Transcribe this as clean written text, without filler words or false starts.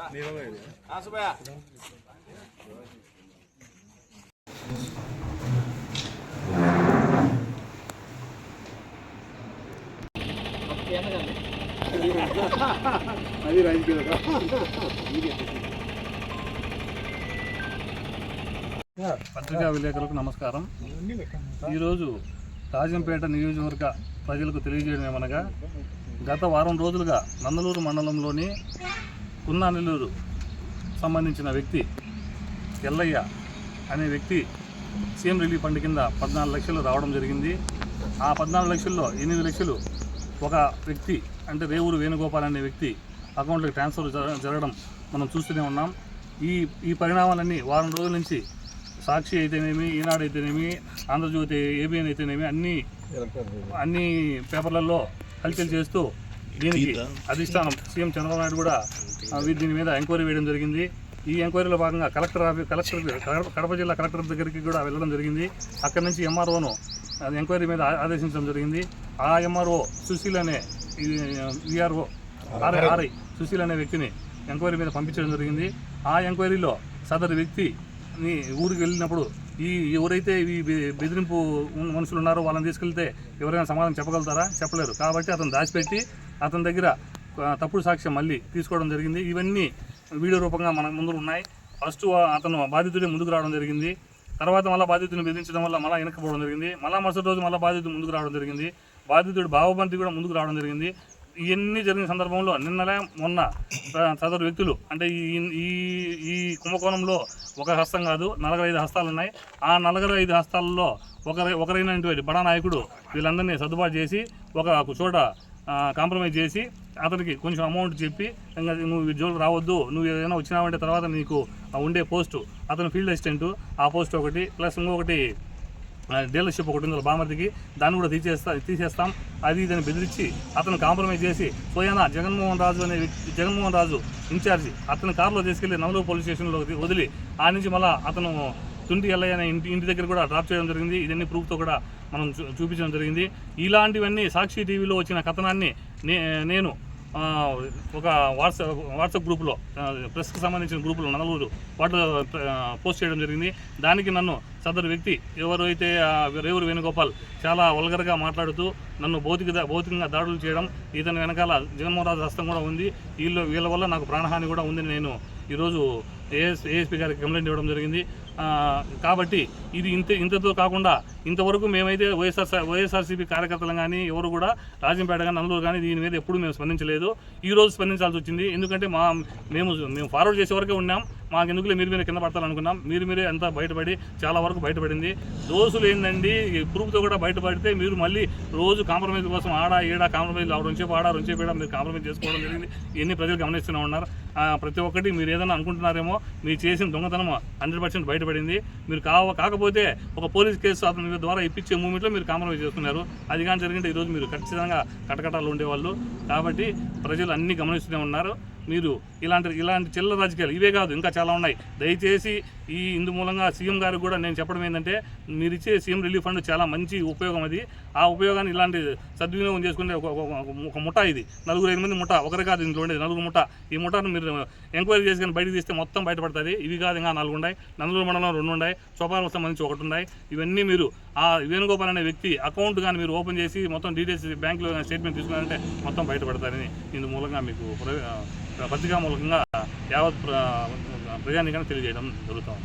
అది రాజకీయ పత్రికా విలేకరులకు నమస్కారం. ఈరోజు రాజంపేట నియోజకవర్గ ప్రజలకు తెలియజేయడం ఏమనగా, గత వారం రోజులుగా నందలూరు మండలంలోని కున్నానెల్లూరు సంబంధించిన వ్యక్తి ఎల్లయ్య అనే వ్యక్తి సీఎం రిలీఫ్ ఫండ్ కింద 14 లక్షలు రావడం జరిగింది. ఆ 14 లక్షల్లో 8 లక్షలు ఒక వ్యక్తి అంటే రేవూరు వేణుగోపాల్ అనే వ్యక్తి అకౌంట్లోకి ట్రాన్స్ఫర్ జరగడం మనం చూస్తూనే ఉన్నాం. ఈ పరిణామాలన్నీ వారం రోజుల నుంచి సాక్షి అయితేనేమి, ఈనాడు అయితేనేమి, ఆంధ్రజ్యోతి, ఏబిఎన్ అయితేనేమి అన్ని పేపర్లలో హల్చల్ చేస్తూ దీనికి అధిష్టానం సీఎం చంద్రబాబు నాయుడు కూడా దీని మీద ఎంక్వైరీ వేయడం జరిగింది. ఈ ఎంక్వైరీలో భాగంగా కడప జిల్లా కలెక్టర్ దగ్గరికి కూడా వెళ్ళడం జరిగింది. అక్కడి నుంచి ఎంఆర్ఓను ఎంక్వైరీ మీద ఆదేశించడం జరిగింది. ఆ ఎంఆర్ఓ సుశీల్ అనే విఆర్ఓ ఆర్ఐ సుశీల్ అనే వ్యక్తిని ఎంక్వైరీ మీద పంపించడం జరిగింది. ఆ ఎంక్వైరీలో సదరు వ్యక్తి ఊరికి వెళ్ళినప్పుడు ఎవరైతే ఈ బెదిరింపు మనుషులు ఉన్నారో వాళ్ళని తీసుకెళ్తే ఎవరైనా సమాధానం చెప్పగలుగుతారా? చెప్పలేరు. కాబట్టి అతను దాచిపెట్టి అతని దగ్గర తప్పుడు సాక్ష్యం మళ్ళీ తీసుకోవడం జరిగింది. ఇవన్నీ వీడియో రూపంగా మన ముందు ఉన్నాయి. ఫస్ట్ అతను బాధితుడే ముందుకు రావడం జరిగింది. తర్వాత మళ్ళీ బాధితుడిని బెదిరించడం వల్ల మళ్ళీ వెనక్కిపోవడం జరిగింది. మళ్ళీ మరుసటి రోజు మళ్ళీ బాధితుడు ముందుకు రావడం జరిగింది. బాధితుడు భావబంతి కూడా ముందుకు రావడం జరిగింది. ఇవన్నీ జరిగిన సందర్భంలో నిన్నలే మొన్న సదరు వ్యక్తులు అంటే ఈ కుంభకోణంలో ఒక హస్తం కాదు 45 హస్తాలు ఉన్నాయి. ఆ 45 హస్తాలలో ఒకరైనటువంటి బడా నాయకుడు వీళ్ళందరినీ సర్దుబాటు చేసి ఒక చోట కాంప్రమైజ్ చేసి అతనికి కొంచెం అమౌంట్ చెప్పి ఇంకా నువ్వు జోలు రావద్దు, నువ్వు ఏదైనా వచ్చినావంటే తర్వాత నీకు ఉండే పోస్టు అతను ఫీల్డ్ అసిస్టెంట్ ఆ పోస్ట్ ఒకటి ప్లస్ ఇంకొకటి డీలర్షిప్ ఒకటి ఉంది బామర్దికి, దాన్ని కూడా తీసేస్తాం అది దాన్ని బెదిరించి అతను కాంప్రమైజ్ చేసి స్వయానా జగన్మోహన్ రాజు ఇన్ఛార్జి అతని కారులో తీసుకెళ్లి నవలూరు పోలీస్ స్టేషన్లో వదిలి ఆ నుంచి మళ్ళీ అతను తుంటి ఎల్లయ్య అనే ఇంటి దగ్గర కూడా డ్రాప్ చేయడం జరిగింది. ఇదన్నీ ప్రూఫ్తో కూడా మనం చూపించడం జరిగింది. ఇలాంటివన్నీ సాక్షి టీవీలో వచ్చిన కథనాన్ని నేను ఒక వాట్సాప్ గ్రూపులో ప్రెస్కి సంబంధించిన గ్రూపులో నలుగురు వాటిలో పోస్ట్ చేయడం జరిగింది. దానికి నన్ను సదరు వ్యక్తి ఎవరైతే రేవూరు వేణుగోపాల్ చాలా వల్గర్గా మాట్లాడుతూ నన్ను భౌతికంగా దాడులు చేయడం, ఇతని వెనకాల జగన్మోహన్ రాజు హస్తం కూడా ఉంది, వీళ్ళ వల్ల నాకు ప్రాణహాని కూడా ఉందని నేను ఈరోజు ఏఎస్పీ గారికి కంప్లైంట్ ఇవ్వడం జరిగింది. కాబట్టి ఇది ఇంతతో కాకుండా ఇంతవరకు మేమైతే వైఎస్ఆర్సీపీ కార్యకర్తలు కానీ ఎవరు కూడా రాజంపేట కానీ నందలూరు కానీ దీని మీద ఎప్పుడు మేము స్పందించలేదు. ఈ రోజు స్పందించాల్సి వచ్చింది. ఎందుకంటే మేము ఫార్వర్డ్ చేసే వరకే ఉన్నాం. మాకు ఎందుకులే మీరు కింద పడతారనుకున్నాం. మీరే అంతా బయటపడి చాలా వరకు బయటపడింది. దోషులు ఏందండి ప్రూఫ్తో కూడా బయటపడితే మీరు మళ్ళీ రోజు కాంప్రమైజ్ కోసం ఆడ కాంప్రమైజ్ రెండుసేపు ఆడ మీరు కాంప్రమైజ్ చేసుకోవడం జరిగింది. ఇవన్నీ ప్రజలు గమనిస్తూనే ఉన్నారు. ప్రతి ఒక్కటి మీరు ఏదైనా అనుకుంటున్నారేమో మీరు చేసిన దొంగతనం 100% బయటపడింది. మీరు కాకపోతే ఒక పోలీస్ కేసు అతని ద్వారా ఇప్పించే మూమెంట్లో మీరు కాంప్రమైజ్ చేసుకున్నారు. అది కానీ జరిగింటే ఈరోజు మీరు ఖచ్చితంగా కటకటాలు ఉండేవాళ్ళు. కాబట్టి ప్రజలు అన్నీ గమనిస్తూనే ఉన్నారు. మీరు ఇలాంటి చిల్లర రాజకీయాలు ఇవే కాదు ఇంకా చాలా ఉన్నాయి. దయచేసి ఇందు మూలంగా సీఎం గారికి కూడా నేను చెప్పడం ఏంటంటే, మీరు ఇచ్చే సీఎం రిలీఫ్ ఫండ్ చాలా మంచి ఉపయోగం. అది ఆ ఉపయోగాన్ని ఇలాంటి సద్వినియోగం చేసుకునే ఒక ముఠా ఇది 4-5 మంది ముఠా, ఒకరి కాదు ఇంట్లో ఉండేది 4 ముఠా. ఈ ముఠాను మీరు ఎంక్వైరీ చేసుకుని బయటకు తీస్తే మొత్తం బయటపడుతుంది. ఇవి కాదు ఇంకా 4 ఉన్నాయి. నందలూరు మండలం 2 ఉన్నాయి. చోపాలకు సంబంధించి 1 ఉన్నాయి. ఇవన్నీ మీరు ఆ వేణుగోపాల్ అనే వ్యక్తి అకౌంట్ కానీ మీరు ఓపెన్ చేసి మొత్తం డీటెయిల్స్ బ్యాంకులో స్టేట్మెంట్ తీసుకున్నారంటే మొత్తం బయటపడతారని ఇందు మూలంగా మీకు పత్రికా మూలకంగా యావత్ ప్రజానికాన్ని తెలియజేయడం జరుగుతుంది.